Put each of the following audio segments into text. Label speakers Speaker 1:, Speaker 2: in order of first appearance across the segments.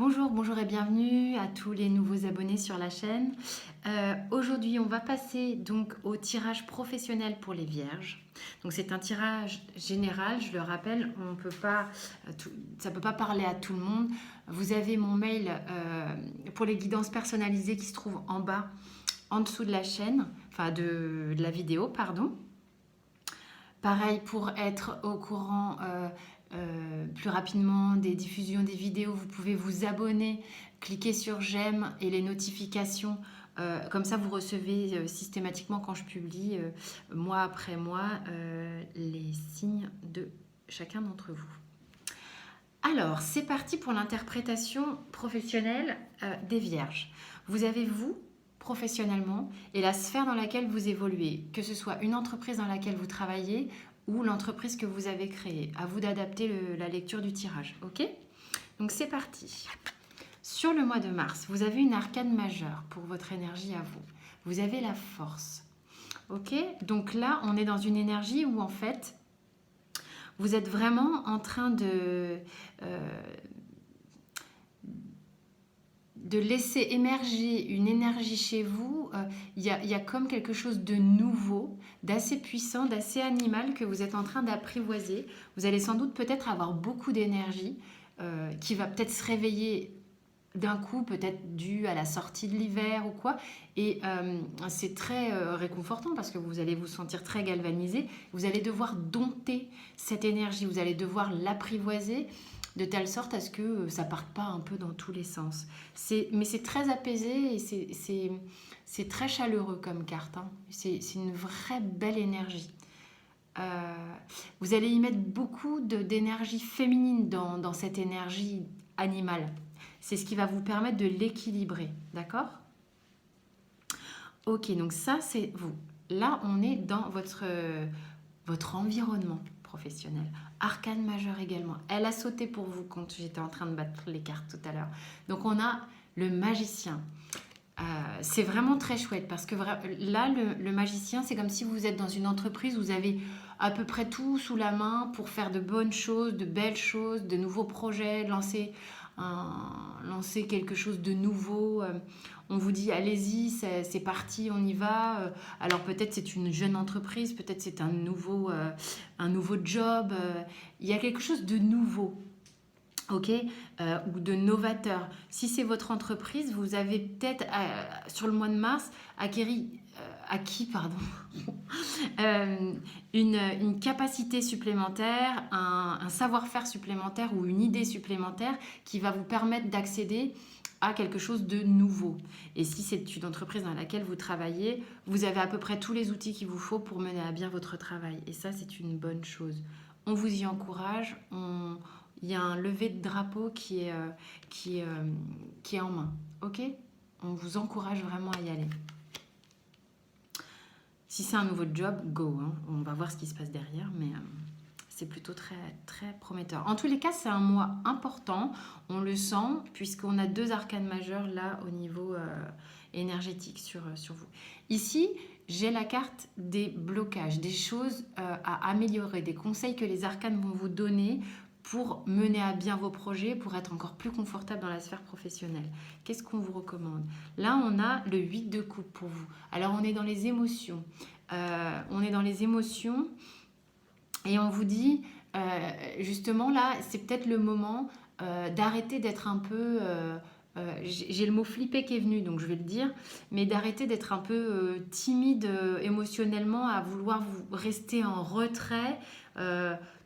Speaker 1: Bonjour et bienvenue à tous les nouveaux abonnés sur la chaîne. Aujourd'hui, on va passer donc au tirage professionnel pour les vierges. Donc c'est un tirage général, je le rappelle, ça ne peut pas parler à tout le monde. Vous avez mon mail pour les guidances personnalisées qui se trouve en bas, en dessous de la chaîne, enfin de la vidéo, pardon. Pareil, pour être au courant plus rapidement des diffusions des vidéos, vous pouvez vous abonner, cliquer sur j'aime et les notifications. Comme ça, vous recevez systématiquement quand je publie, mois après mois, les signes de chacun d'entre vous. Alors, c'est parti pour l'interprétation professionnelle des vierges. Vous avez vous, professionnellement, et la sphère dans laquelle vous évoluez, que ce soit une entreprise dans laquelle vous travaillez ou l'entreprise que vous avez créée. À vous d'adapter la lecture du tirage, ok? Donc c'est parti. Sur le mois de mars, vous avez une arcane majeure pour votre énergie à vous. Vous avez la force, ok? Donc là, on est dans une énergie où en fait, vous êtes vraiment en train de laisser émerger une énergie chez vous. Il y a comme quelque chose de nouveau, d'assez puissant, d'assez animal que vous êtes en train d'apprivoiser. Vous allez sans doute peut-être avoir beaucoup d'énergie qui va peut-être se réveiller d'un coup, peut-être dû à la sortie de l'hiver ou quoi. Et c'est très réconfortant parce que vous allez vous sentir très galvanisé. Vous allez devoir dompter cette énergie, vous allez devoir l'apprivoiser de telle sorte à ce que ça parte pas un peu dans tous les sens. Mais c'est très apaisé et c'est très chaleureux comme carte, hein. C'est une vraie belle énergie. Vous allez y mettre beaucoup d'énergie féminine dans cette énergie animale. C'est ce qui va vous permettre de l'équilibrer, d'accord? Ok, donc ça c'est vous. Là, on est dans votre environnement professionnel. Arcane majeur également. Elle a sauté pour vous quand j'étais en train de battre les cartes tout à l'heure. Donc on a le magicien. C'est vraiment très chouette parce que là, le magicien, c'est comme si vous êtes dans une entreprise où vous avez à peu près tout sous la main pour faire de bonnes choses, de belles choses, de nouveaux projets, lancer quelque chose de nouveau. On vous dit allez-y, c'est parti, on y va. Alors peut-être c'est une jeune entreprise, peut-être c'est un nouveau job. Il y a quelque chose de nouveau. Ok, ou de novateur. Si c'est votre entreprise, vous avez peut-être sur le mois de mars acquis une capacité supplémentaire, un savoir-faire supplémentaire ou une idée supplémentaire qui va vous permettre d'accéder à quelque chose de nouveau. Et si c'est une entreprise dans laquelle vous travaillez, vous avez à peu près tous les outils qu'il vous faut pour mener à bien votre travail. Et ça, c'est une bonne chose. On vous y encourage. Il y a un lever de drapeau qui est en main. Ok? On vous encourage vraiment à y aller. Si c'est un nouveau job, go, hein. On va voir ce qui se passe derrière, mais c'est plutôt très, très prometteur. En tous les cas, c'est un mois important. On le sent, puisqu'on a 2 arcanes majeures là au niveau énergétique sur vous. Ici, j'ai la carte des blocages, des choses à améliorer, des conseils que les arcanes vont vous donner pour mener à bien vos projets, pour être encore plus confortable dans la sphère professionnelle. Qu'est-ce qu'on vous recommande? Là, on a le 8 de coupe pour vous. Alors, on est dans les émotions. Et on vous dit, justement, là, c'est peut-être le moment d'arrêter d'être un peu... j'ai le mot flipper qui est venu, donc je vais le dire, mais d'arrêter d'être un peu timide émotionnellement, à vouloir vous rester en retrait,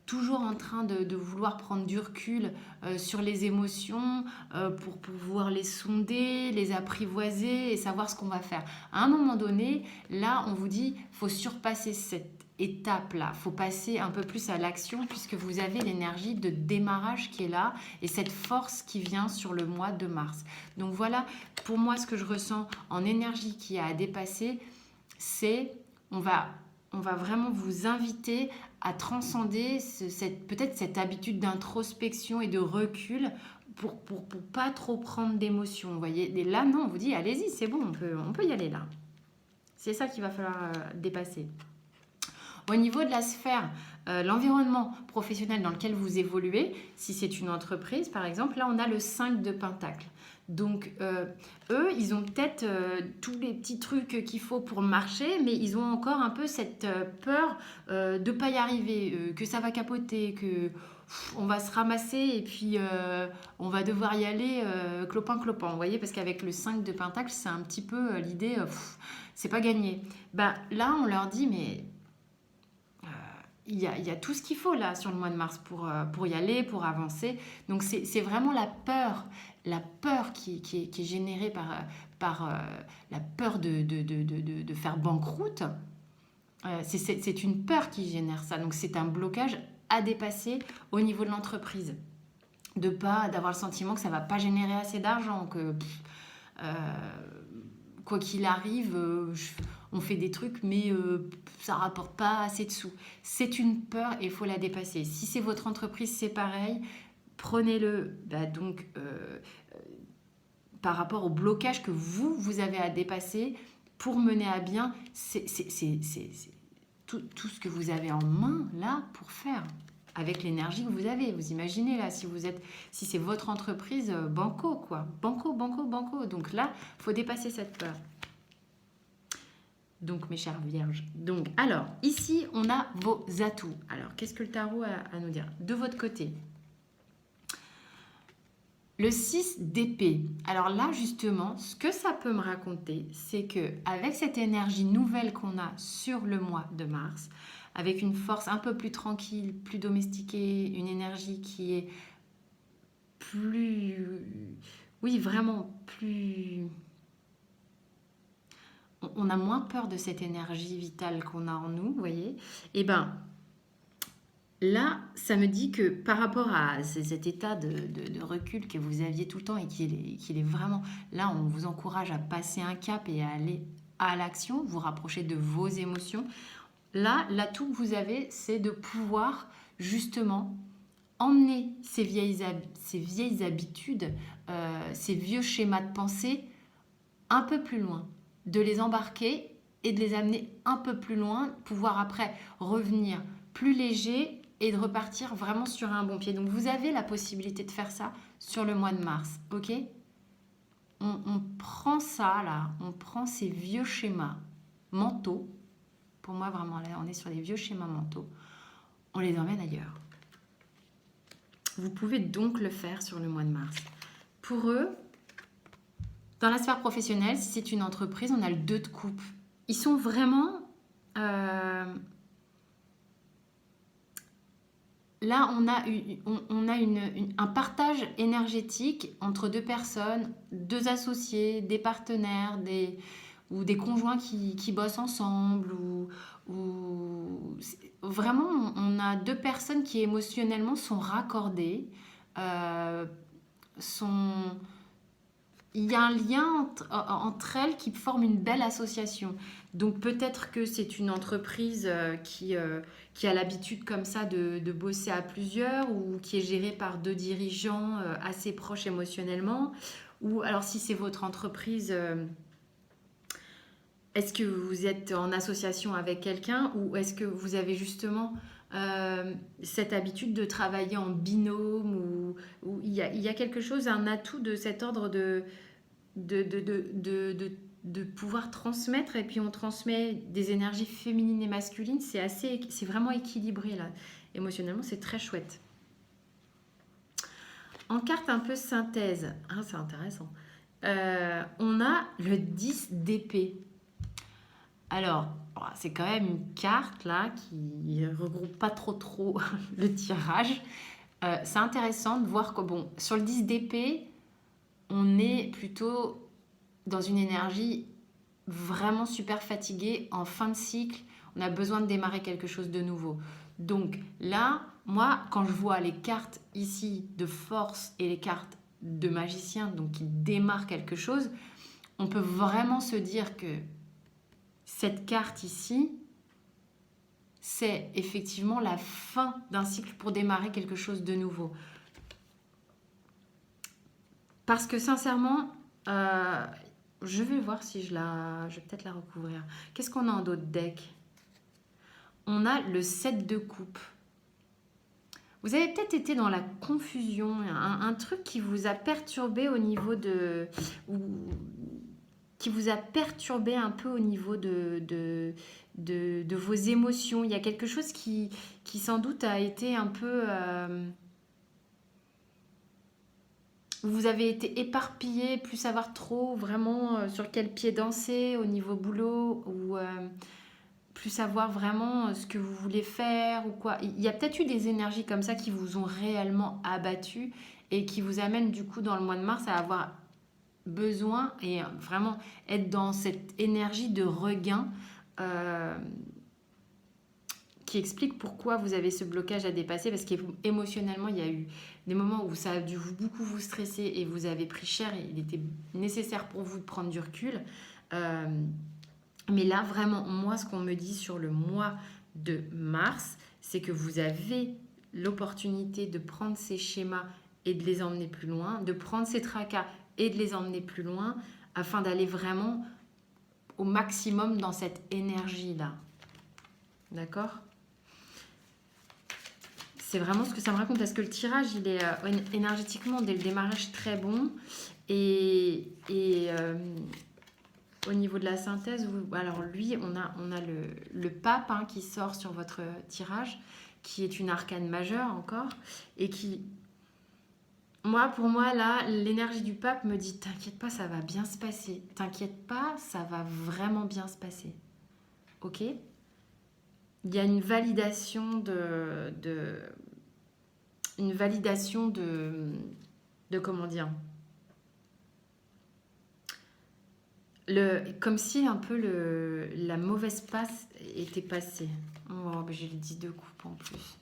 Speaker 1: toujours en train de vouloir prendre du recul sur les émotions pour pouvoir les sonder, les apprivoiser et savoir ce qu'on va faire. À un moment donné, là, on vous dit, faut surpasser cette étape-là, faut passer un peu plus à l'action puisque vous avez l'énergie de démarrage qui est là et cette force qui vient sur le mois de mars. Donc voilà, pour moi, ce que je ressens en énergie qui a à dépasser, c'est on va vraiment vous inviter à transcender peut-être cette habitude d'introspection et de recul pour pas trop prendre d'émotions. Vous voyez, et là, non, on vous dit, allez-y, c'est bon, on peut y aller là. C'est ça qu'il va falloir dépasser. Au niveau de la sphère l'environnement professionnel dans lequel vous évoluez, si c'est une entreprise par exemple, là on a le 5 de Pentacle. Donc, eux, ils ont peut-être tous les petits trucs qu'il faut pour marcher, mais ils ont encore un peu cette peur de ne pas y arriver, que ça va capoter, que on va se ramasser et puis on va devoir y aller clopin-clopin. Vous voyez, parce qu'avec le 5 de Pentacle, c'est un petit peu l'idée, c'est pas gagné. Bah, là, on leur dit, mais il y a tout ce qu'il faut là sur le mois de mars pour y aller, pour avancer. Donc c'est vraiment la peur qui est générée par la peur de faire banqueroute. C'est une peur qui génère ça. Donc c'est un blocage à dépasser au niveau de l'entreprise. D'avoir le sentiment que ça ne va pas générer assez d'argent, que quoi qu'il arrive, on fait des trucs, mais ça ne rapporte pas assez de sous. C'est une peur et il faut la dépasser. Si c'est votre entreprise, c'est pareil. Prenez-le par rapport au blocage que vous avez à dépasser pour mener à bien tout ce que vous avez en main là pour faire avec l'énergie que vous avez. Vous imaginez là, si c'est votre entreprise, banco quoi, banco, banco, banco. Donc là, faut dépasser cette peur. Donc mes chères vierges. Donc alors ici on a vos atouts. Alors qu'est-ce que le tarot a à nous dire de votre côté? Le 6 d'épée. Alors là, justement, ce que ça peut me raconter, c'est que avec cette énergie nouvelle qu'on a sur le mois de mars, avec une force un peu plus tranquille, plus domestiquée, une énergie qui est plus... Oui, vraiment plus... On a moins peur de cette énergie vitale qu'on a en nous, vous voyez? Eh bien, là, ça me dit que par rapport à cet état de recul que vous aviez tout le temps et qu'il est vraiment... Là, on vous encourage à passer un cap et à aller à l'action, vous rapprocher de vos émotions. Là, l'atout que vous avez, c'est de pouvoir justement emmener ces vieilles habitudes, ces vieux schémas de pensée un peu plus loin, de les embarquer et de les amener un peu plus loin, pouvoir après revenir plus léger et de repartir vraiment sur un bon pied. Donc vous avez la possibilité de faire ça sur le mois de mars, ok? On prend ça là, on prend ces vieux schémas mentaux. Pour moi vraiment là, on est sur les vieux schémas mentaux. On les emmène ailleurs. Vous pouvez donc le faire sur le mois de mars. Pour eux, dans la sphère professionnelle, si c'est une entreprise, on a le 2 de coupe. Ils sont vraiment... Là, on a un partage énergétique entre deux personnes, deux associés, des partenaires, ou des conjoints qui bossent ensemble. Vraiment, on a deux personnes qui émotionnellement sont raccordées, il y a un lien entre elles qui forme une belle association. Donc peut-être que c'est une entreprise qui a l'habitude comme ça de bosser à plusieurs ou qui est gérée par deux dirigeants assez proches émotionnellement. Ou alors si c'est votre entreprise, est-ce que vous êtes en association avec quelqu'un ou est-ce que vous avez justement cette habitude de travailler en binôme ou il y a quelque chose, un atout de cet ordre de pouvoir transmettre et puis on transmet des énergies féminines et masculines, c'est vraiment équilibré là. Émotionnellement, c'est très chouette. En carte un peu synthèse, c'est intéressant. On a le 10 d'épée. Alors, c'est quand même une carte là qui regroupe pas trop le tirage. C'est intéressant de voir que bon, sur le 10 d'épée, on est plutôt dans une énergie vraiment super fatiguée, en fin de cycle. On a besoin de démarrer quelque chose de nouveau. Donc là, moi, quand je vois les cartes ici de force et les cartes de magicien, donc qui démarrent quelque chose, on peut vraiment se dire que cette carte ici, c'est effectivement la fin d'un cycle pour démarrer quelque chose de nouveau. Parce que sincèrement, je vais voir si je vais peut-être la recouvrir. Qu'est-ce qu'on a en d'autres decks? On a le 7 de coupe. Vous avez peut-être été dans la confusion, un truc qui vous a perturbé au niveau de... ou qui vous a perturbé un peu au niveau de vos émotions. Il y a quelque chose qui sans doute a été un peu... vous avez été éparpillé, plus savoir trop vraiment sur quel pied danser au niveau boulot ou plus savoir vraiment ce que vous voulez faire ou quoi. Il y a peut-être eu des énergies comme ça qui vous ont réellement abattu et qui vous amènent du coup dans le mois de mars à avoir besoin et vraiment être dans cette énergie de regain euh, qui explique pourquoi vous avez ce blocage à dépasser parce qu'émotionnellement il y a eu des moments où ça a dû beaucoup vous stresser et vous avez pris cher et il était nécessaire pour vous de prendre du recul. Euh, mais là vraiment moi ce qu'on me dit sur le mois de mars c'est que vous avez l'opportunité de prendre ces schémas et de les emmener plus loin, de prendre ces tracas et de les emmener plus loin afin d'aller vraiment au maximum dans cette énergie-là. D'accord ? C'est vraiment ce que ça me raconte parce que le tirage, il est énergétiquement dès le démarrage très bon. Et au niveau de la synthèse, alors lui, on a le pape hein, qui sort sur votre tirage, qui est une arcane majeure encore, et qui, pour moi, là, l'énergie du pape me dit, t'inquiète pas, ça va bien se passer. T'inquiète pas, ça va vraiment bien se passer. Ok ? Il y a une validation de comment dire, comme si un peu la mauvaise passe était passée. Oh, j'ai le 10 de coupe en plus.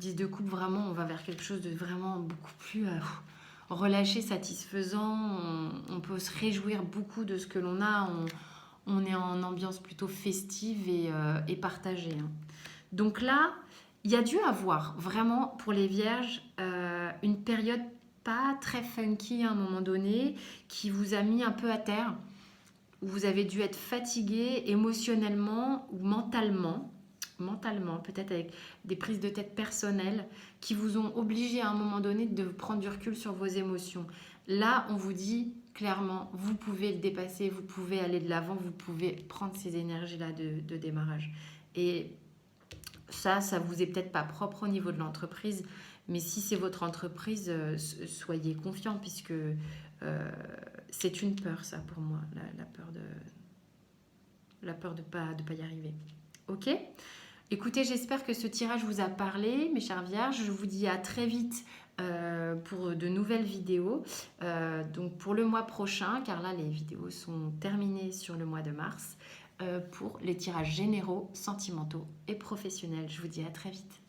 Speaker 1: 10 de coupe, vraiment, on va vers quelque chose de vraiment beaucoup plus relâché, satisfaisant. On peut se réjouir beaucoup de ce que l'on a. On est en ambiance plutôt festive et partagée. Hein. Donc là, il y a dû avoir vraiment pour les vierges une période pas très funky à un moment donné qui vous a mis un peu à terre, où vous avez dû être fatigué émotionnellement ou mentalement peut-être avec des prises de tête personnelles qui vous ont obligé à un moment donné de prendre du recul sur vos émotions. Là, on vous dit clairement, vous pouvez le dépasser, vous pouvez aller de l'avant, vous pouvez prendre ces énergies-là de démarrage. Et ça vous est peut-être pas propre au niveau de l'entreprise, mais si c'est votre entreprise, soyez confiant puisque c'est une peur, ça, pour moi, la peur de pas y arriver. Ok ? Écoutez, j'espère que ce tirage vous a parlé, mes chères vierges. Je vous dis à très vite pour de nouvelles vidéos. Donc pour le mois prochain, car là, les vidéos sont terminées sur le mois de mars, pour les tirages généraux, sentimentaux et professionnels. Je vous dis à très vite.